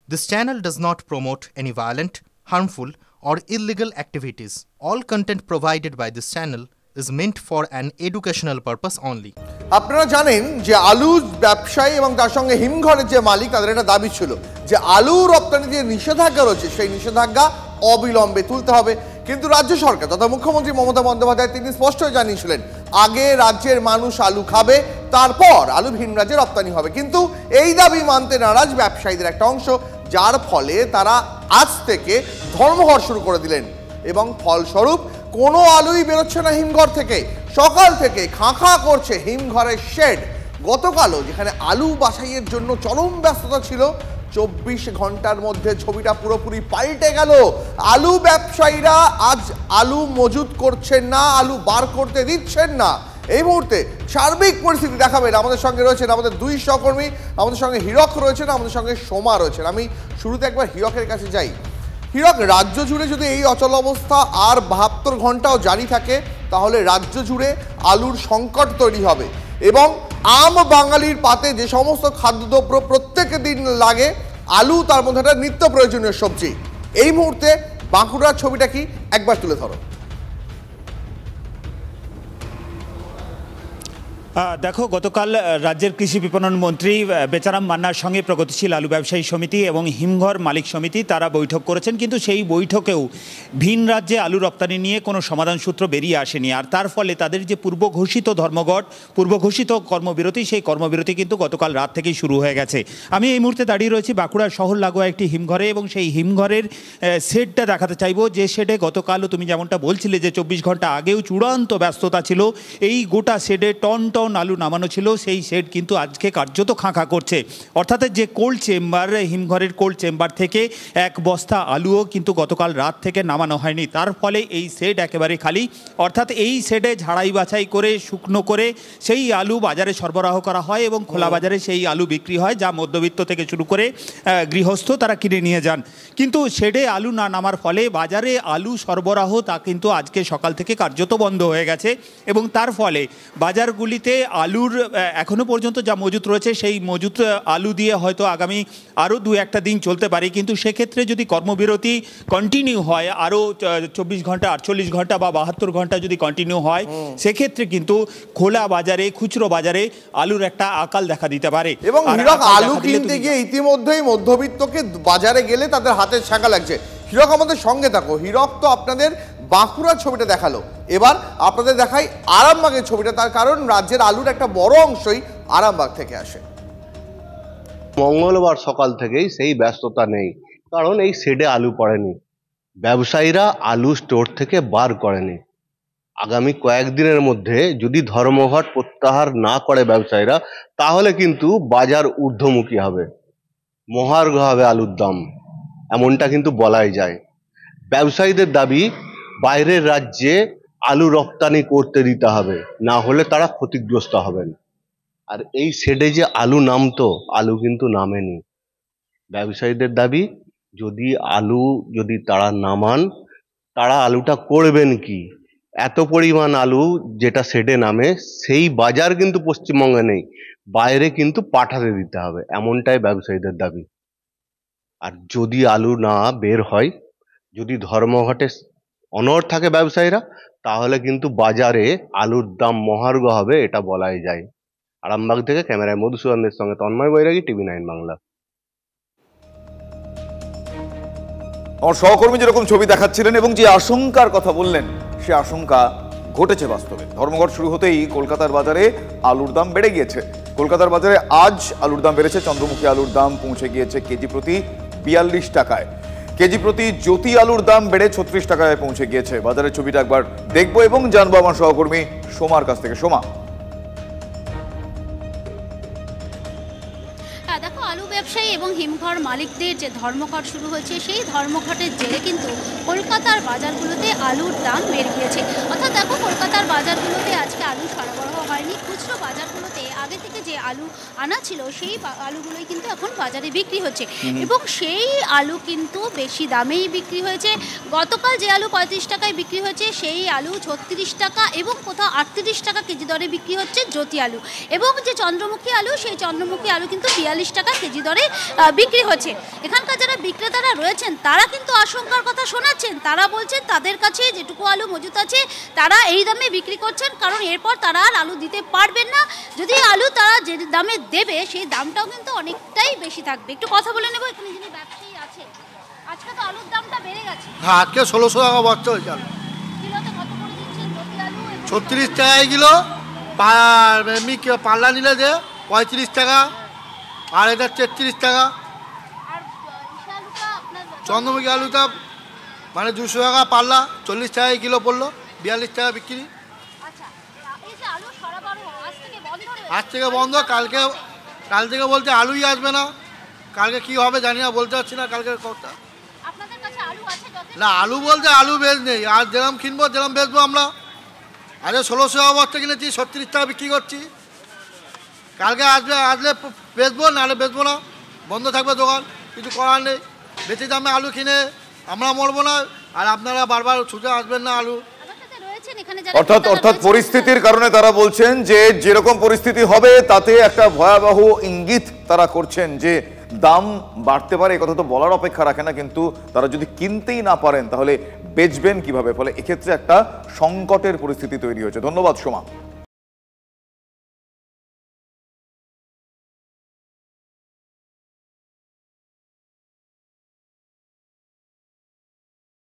This channel does not promote any violent, harmful, or illegal activities. All content provided by this channel is meant for an educational purpose only. আপনারা জানেন যে আলু ব্যবসায়ী এবং তার সঙ্গে হিমঘরের যে মালিক তাদের একটা দাবি ছিল যে আলু রপ্তানি যে নিষেধাজ্ঞা রয়েছে সেই নিষেধাজ্ঞা অবিলম্বে তুলতে হবে, কিন্তু রাজ্য সরকার তথা মুখ্যমন্ত্রী মমতা বন্দ্যোপাধ্যায় তিনি স্পষ্ট জানিয়েছিলেন আগে রাজ্যের মানুষ আলু খাবে, তারপর আলু ভিন রাজ্যে রপ্তানি হবে। কিন্তু এই দাবি মানতে নারাজ ব্যবসায়ীদের একটা অংশ, যার ফলে তারা আজ থেকে ধর্মঘট শুরু করে দিলেন এবং ফলস্বরূপ কোনো আলুই বেরোচ্ছে না হিমঘর থেকে। সকাল থেকে খাঁ করছে হিমঘরের শেড। গতকালও যেখানে আলু বাছাইয়ের জন্য চরম ব্যস্ততা ছিল, 24 ঘন্টার মধ্যে ছবিটা পুরোপুরি পাল্টে গেল। আলু ব্যবসায়ীরা আজ আলু মজুত করছেন না, আলু বার করতে দিচ্ছেন না। এই মুহূর্তে সার্বিক পরিস্থিতি দেখাবেন আমাদের সঙ্গে রয়েছেন আমাদের দুই সহকর্মী, আমাদের সঙ্গে হীরক রয়েছেন, আমাদের সঙ্গে সোমা রয়েছেন। আমি শুরুতে একবার হীরকের কাছে যাই। হীরক, রাজ্য জুড়ে যদি এই অচল অবস্থা আর 72 ঘন্টাও জারি থাকে তাহলে রাজ্য জুড়ে আলুর সংকট তৈরি হবে এবং আম বাঙালির পাতে যে সমস্ত খাদ্যদ্রব্য প্রত্যেক দিন লাগে, আলু তার মধ্যে একটা নিত্য প্রয়োজনীয় সবজি। এই মুহূর্তে বাঁকুড়ার ছবিটা কি একবার তুলে ধরো। দেখো, গতকাল রাজ্যের কৃষি বিপণন মন্ত্রী বেচারাম মান্নার সঙ্গে প্রগতিশীল আলু ব্যবসায়ী সমিতি এবং হিমঘর মালিক সমিতি তারা বৈঠক করেছেন, কিন্তু সেই বৈঠকেও ভিন রাজ্যে আলু রপ্তানি নিয়ে কোনো সমাধান সূত্র বেরিয়ে আসেনি। আর তার ফলে তাদের যে পূর্বঘোষিত ধর্মঘট, পূর্বঘোষিত কর্মবিরতি, সেই কর্মবিরতি কিন্তু গতকাল রাত থেকেই শুরু হয়ে গেছে। আমি এই মুহূর্তে দাঁড়িয়ে রয়েছি বাঁকুড়া শহর লাগোয়া একটি হিমঘরে এবং সেই হিমঘরের শেডটা দেখাতে চাইবো, যে শেডে গতকালও তুমি যেমনটা বলছিলে যে 24 ঘন্টা আগেও চূড়ান্ত ব্যস্ততা ছিল। এই গোটা শেডে টন টন আলু নামানো ছিল, সেই শেড কিন্তু আজকে কার্যত খাঁ করছে। অর্থাৎ যে কোল্ড চেম্বার, হিমঘরের কোল্ড চেম্বার থেকে এক বস্তা আলুও কিন্তু গতকাল রাত থেকে নামানো হয়নি। তার ফলে এই শেড একেবারে খালি। অর্থাৎ এই শেডে ঝাড়াই বাছাই করে শুকনো করে সেই আলু বাজারে সরবরাহ করা হয় এবং খোলা বাজারে সেই আলু বিক্রি হয়, যা মধ্যবিত্ত থেকে শুরু করে গৃহস্থ তারা কিনে নিয়ে যান। কিন্তু শেডে আলু না নামার ফলে বাজারে আলু সরবরাহ তা কিন্তু আজকে সকাল থেকে কার্যত বন্ধ হয়ে গেছে এবং তার ফলে বাজারগুলিতে আলুর এখনো পর্যন্ত যা মজুত রয়েছে সেই মজুত আলু দিয়ে হয়তো আগামী আরও 2-1 দিন চলতে পারে, কিন্তু সেক্ষেত্রে যদি কর্মবিরতি কন্টিনিউ হয় আরও 24 ঘন্টা, 48 ঘন্টা বা 72 ঘন্টা যদি কন্টিনিউ হয়, সেক্ষেত্রে কিন্তু খোলা বাজারে, খুচরো বাজারে আলুর একটা আকাল দেখা দিতে পারে। এবং হীরক, আলু কিনতে গিয়ে ইতিমধ্যেই মধ্যবিত্তকে বাজারে গেলে তাদের হাতের ছাকা লাগছে। হীরক, আমাদের সঙ্গে থাকো। হীরক তো আপনাদের বাঁকুড়ার ছবিটা দেখালো, এবার আপনাদের দেখাই আরামবাগের ছবিটা। তার কারণ রাজ্যের আলুর একটা বড় অংশই আরামবাগ থেকে আসে। মঙ্গলবার সকাল থেকেই সেই ব্যস্ততা নেই, কারণ এই শেডে আলু পড়েনি, ব্যবসায়ীরা আলু স্টোর থেকে বার করেনি। আগামী কয়েকদিনের মধ্যে যদি ধর্মঘট প্রত্যাহার না করে ব্যবসায়ীরা, তাহলে কিন্তু বাজার ঊর্ধ্বমুখী হবে, মহার্ঘ হবে আলুর দাম, এমনটা কিন্তু বলাই যায়। ব্যবসায়ীদের দাবি বাইরের রাজ্যে আলু রপ্তানি করতে দিতে হবে, না হলে তারা ক্ষতিগ্রস্ত হবেন। আর এই শেডে যে আলু নামতো, আলু কিন্তু নামেনি। ব্যবসায়ীদের দাবি যদি তারা নামান, তারা আলুটা করবেন কি? এত পরিমাণ আলু যেটা শেডে নামে সেই বাজার কিন্তু পশ্চিমবঙ্গে নেই, বাইরে কিন্তু পাঠাতে দিতে হবে, এমনটাই ব্যবসায়ীদের দাবি। আর যদি আলু না বের হয়, যদি ধর্মঘটে অনড় থাকে ব্যবসায়ীরা, তাহলে কিন্তু বাজারে আলুর দাম মহার্ঘ হবে, এটা বলাই যায়। আরামবাগ থেকে ক্যামেরায় মধুসূদনের সঙ্গে তন্ময় বৈরাগী, TV9 বাংলা। আমার সহকর্মী যেরকম ছবি দেখাচ্ছিলেন এবং যে আশঙ্কার কথা বললেন, সে আশঙ্কা ঘটেছে বাস্তবে। ধর্মঘট শুরু হতেই কলকাতার বাজারে আলুর দাম বেড়ে গিয়েছে। কলকাতার বাজারে আজ আলুর দাম বেড়েছে। চন্দ্রমুখী আলুর দাম পৌঁছে গিয়েছে কেজি প্রতি 42 টাকায়। কেজি প্রতি জ্যোতি আলুর দাম বেড়ে 36 টাকায় পৌঁছে গিয়েছে। বাজারের ছবিটা একবার দেখবো এবং জানবো আমার সহকর্মী সোমার কাছ থেকে। সোমা, দেখো, আলু ব্যবসায়ী এবং হিমঘর মালিকদের যে ধর্মঘট শুরু হয়েছে, সেই ধর্মঘটের জেরে কিন্তু কলকাতার বাজারগুলোতে আলুর দাম বেড়ে গিয়েছে। অর্থাৎ দেখো, কলকাতার বাজারগুলোতে আজকে আলু সরবরাহ হয়নি। খুচরো বাজারগুলোতে আগে থেকে যে আলু আনা ছিল সেই আলুগুলোই কিন্তু এখন বাজারে বিক্রি হচ্ছে এবং সেই আলু কিন্তু বেশি দামেই বিক্রি হয়েছে। গতকাল যে আলু 35 টাকায় বিক্রি হয়েছে, সেই আলু 36 টাকা এবং কোথাও 38 টাকা কেজি দরে বিক্রি হচ্ছে জ্যোতি আলু। এবং যে চন্দ্রমুখী আলু, সেই চন্দ্রমুখী আলু কিন্তু 42 টাকা কেজি দরে বিক্রি হচ্ছে। এখানকার যারা বিক্রেতারা রয়েছেন তারা কিন্তু আশঙ্কার কথা শোনাচ্ছেন। তারা বলছেন তাদের কাছে যেটুকু আলু মজুত আছে তারা এই দামে বিক্রি করছেন, কারণ এরপর তারা আর আলু দিতে পারবেন না। যদি আলু তারা যে দামে দেবে সেই দামটাও কিন্তু অনেকটাই বেশি থাকবে। একটু কথা বলে নেব এখানে যিনি ব্যবসায়ী আছে। আজকে তো আলুর দামটা বেড়ে গেছে। হ্যাঁ, আজকে 1600 টাকা বস্তা হয়েছে আলু। কিলোতে কত করে দিচ্ছেন প্রতি আলু? 36 টাকায় কিলো, এমনি পাল্লা নিলে যে 35 টাকা, আর এটা 33 টাকা। আর ইসা আলুটা আপনার চন্দ্রমুখী আলুটা মানে 200 টাকা পাল্লা, 40 টাকায় কিলো পড়লো, 42 টাকা বিক্রি। আচ্ছা, এই যে আলু সরবরাহ আজ থেকে বন্ধ রয়েছে। আজ থেকে বন্ধ, কাল থেকে বলতে আলুই আসবে না। কালকে কি হবে জানি না, বলতে পারছি না কালকে কথা। আপনাদের কাছে আলু আছে যথেষ্ট? না, আলু বলতে আলু বেচ নেই, আর যেরকম কিনবো যেরকম বেচবো আমরা। আরে 1600 টাকা বস্তা কিনেছি, 36 টাকা বিক্রি করছি। কালকে আসলে বেচবো, নাহলে বেচবো না, বন্ধ থাকবে দোকান, কিছু করার নেই। বেশি দামে আলু কিনে আমরা মরবো না, আর আপনারা বারবার ছুটে আসবেন না আলু। আমার সাথে রয়েছেন এখানে যারা অর্থাৎ ক্রেতারা রয়েছেন, পরিস্থিতির কারণে তারা বলছেন যে যেরকম পরিস্থিতি হবে তাতে একটা ভয়াবহ ইঙ্গিত তারা করছেন যে দাম বাড়তে পারে। এই কথা তো বলার অপেক্ষা রাখে না, কিন্তু তারা যদি কিনতেই না পারেন তাহলে বেচবেন কিভাবে? ফলে এক্ষেত্রে একটা সংকটের পরিস্থিতি তৈরি হয়েছে। ধন্যবাদ সোমা।